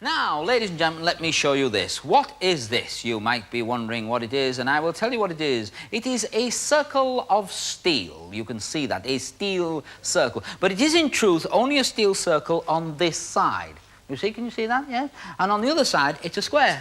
Now, ladies and gentlemen, let me show you this. What is this? You might be wondering what it is, and I will tell you what it is. It is a circle of steel. You can see that, a steel circle. But it is, in truth, only a steel circle on this side. You see, can you see that? Yes? And on the other side, it's a square.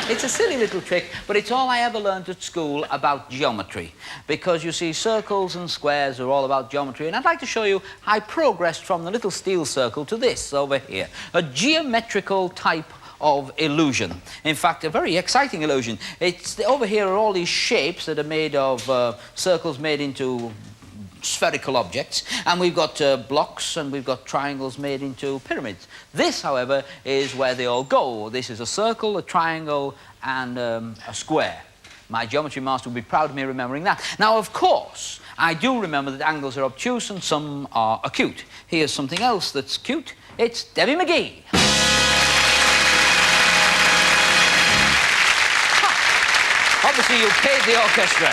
It's a silly little trick, but it's all I ever learned at school about geometry. Because, you see, circles and squares are all about geometry, and I'd like to show you how I progressed from the little steel circle to this over here. A geometrical type of illusion. In fact, a very exciting illusion. Over here are all these shapes that are made of circles made into spherical objects, and we've got blocks, and we've got triangles made into pyramids. This, however, is where they all go. This is a circle, a triangle, and a square. My geometry master would be proud of me remembering that. Now, of course, I do remember that angles are obtuse and some are acute. Here's something else that's cute. It's Debbie McGee. Obviously, you paid the orchestra.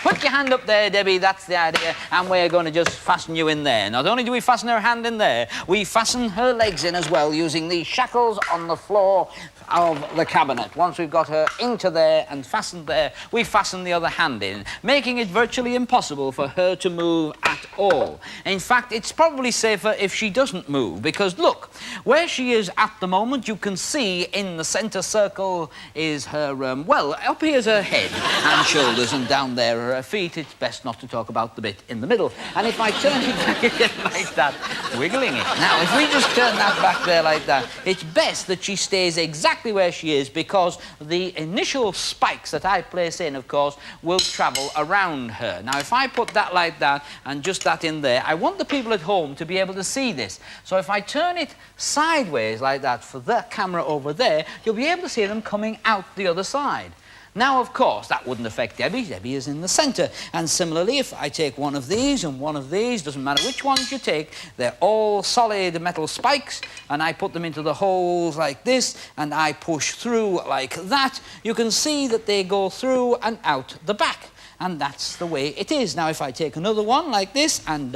Put your hand up there, Debbie, that's the idea, and we're going to just fasten you in there. Not only do we fasten her hand in there, we fasten her legs in as well, using these shackles on the floor of the cabinet. Once we've got her into there and fastened there, we fasten the other hand in, making it virtually impossible for her to move at all. In fact, it's probably safer if she doesn't move, because look, where she is at the moment, you can see in the centre circle is her, well, up here's her head and shoulders, and down there are her feet. It's best not to talk about the bit in the middle. And if I turn it back again like that, wiggling it. Now, if we just turn that back there like that, it's best that she stays exactly where she is, because the initial spikes that I place in, of course, will travel around her. Now, if I put that like that and just that in there, I want the people at home to be able to see this. So if I turn it sideways like that for the camera over there, you'll be able to see them coming out the other side. Now, of course, that wouldn't affect Debbie. Debbie is in the centre. And similarly, if I take one of these and one of these, doesn't matter which ones you take, they're all solid metal spikes, and I put them into the holes like this, and I push through like that, you can see that they go through and out the back. And that's the way it is. Now, if I take another one like this and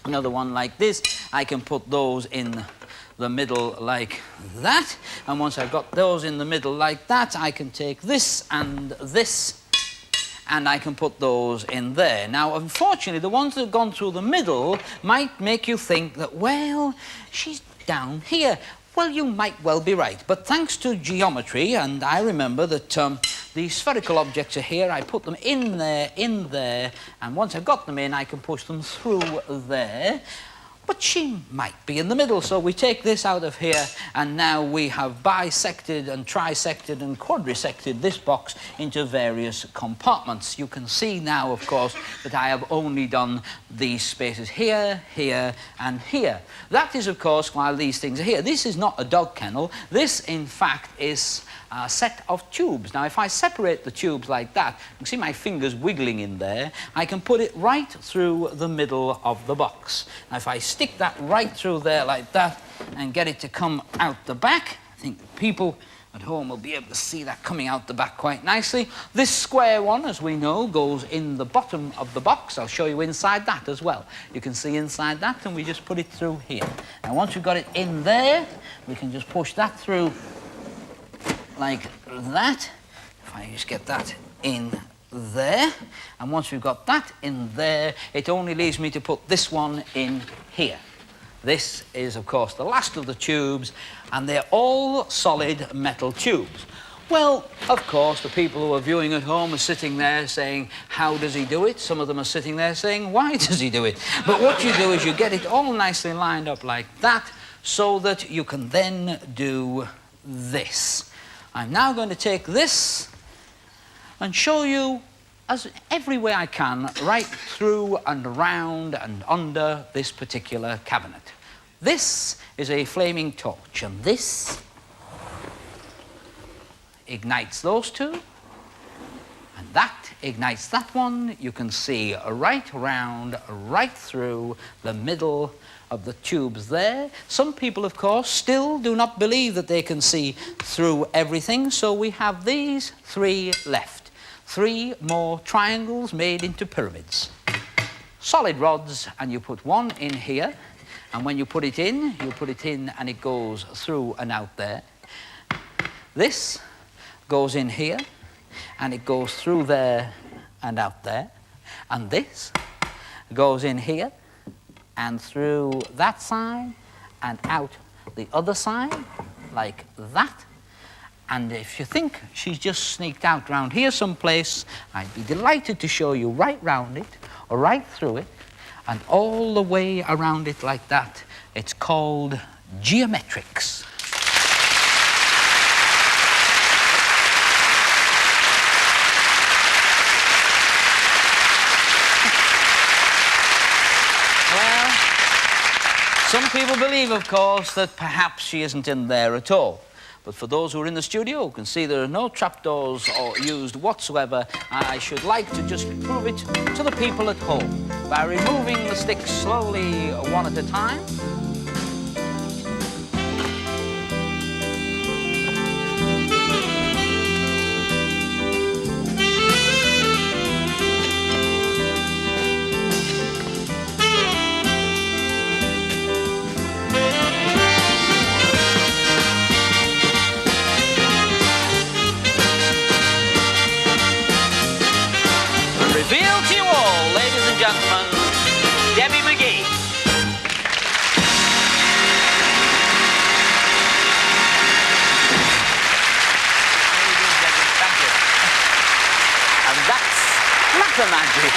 another one like this, I can put those in the middle like that, and once I've got those in the middle like that, I can take this and this, and I can put those in there. Now, unfortunately, the ones that have gone through the middle might make you think that, well, she's down here. Well, you might well be right, but thanks to geometry, and I remember that the spherical objects are here, I put them in there, and once I've got them in, I can push them through there. But she might be in the middle, so we take this out of here, and now we have bisected and trisected and quadrisected this box into various compartments. You can see now, of course, that I have only done these spaces here, here, and here. That is, of course, while these things are here. This is not a dog kennel. This, in fact, is a set of tubes. Now, if I separate the tubes like that, you can see my fingers wiggling in there, I can put it right through the middle of the box. Now, if I stick that right through there like that and get it to come out the back, I think the people at home will be able to see that coming out the back quite nicely. This square one, as we know, goes in the bottom of the box. I'll show you inside that as well. You can see inside that, and we just put it through here. Now, once we've got it in there, we can just push that through like that. If I just get that in there, and once we've got that in there, it only leaves me to put this one in here. This is, of course, the last of the tubes, and they're all solid metal tubes. Well, of course, the people who are viewing at home are sitting there saying, how does he do it? Some of them are sitting there saying, why does he do it? But what you do is you get it all nicely lined up like that, so that you can then do this. I'm now going to take this and show you as every way I can right through and around and under this particular cabinet. This is a flaming torch, and this ignites those two, and that ignites that one. You can see right around, right through the middle of the tubes there. Some people, of course, still do not believe that they can see through everything, so we have these three left. 3 more triangles made into pyramids. Solid rods, and you put one in here, And when you put it in and it goes through and out there. This goes in here and it goes through there and out there. And this goes in here and through that side and out the other side, like that. And if you think she's just sneaked out round here someplace, I'd be delighted to show you right round it, or right through it, and all the way around it like that. It's called geometrics. Well, some people believe, of course, that perhaps she isn't in there at all. But for those who are in the studio who can see there are no trapdoors or used whatsoever, I should like to just prove it to the people at home by removing the sticks slowly, one at a time. Reveal to you all, ladies and gentlemen, Debbie McGee. Thank you. And that's matter magic.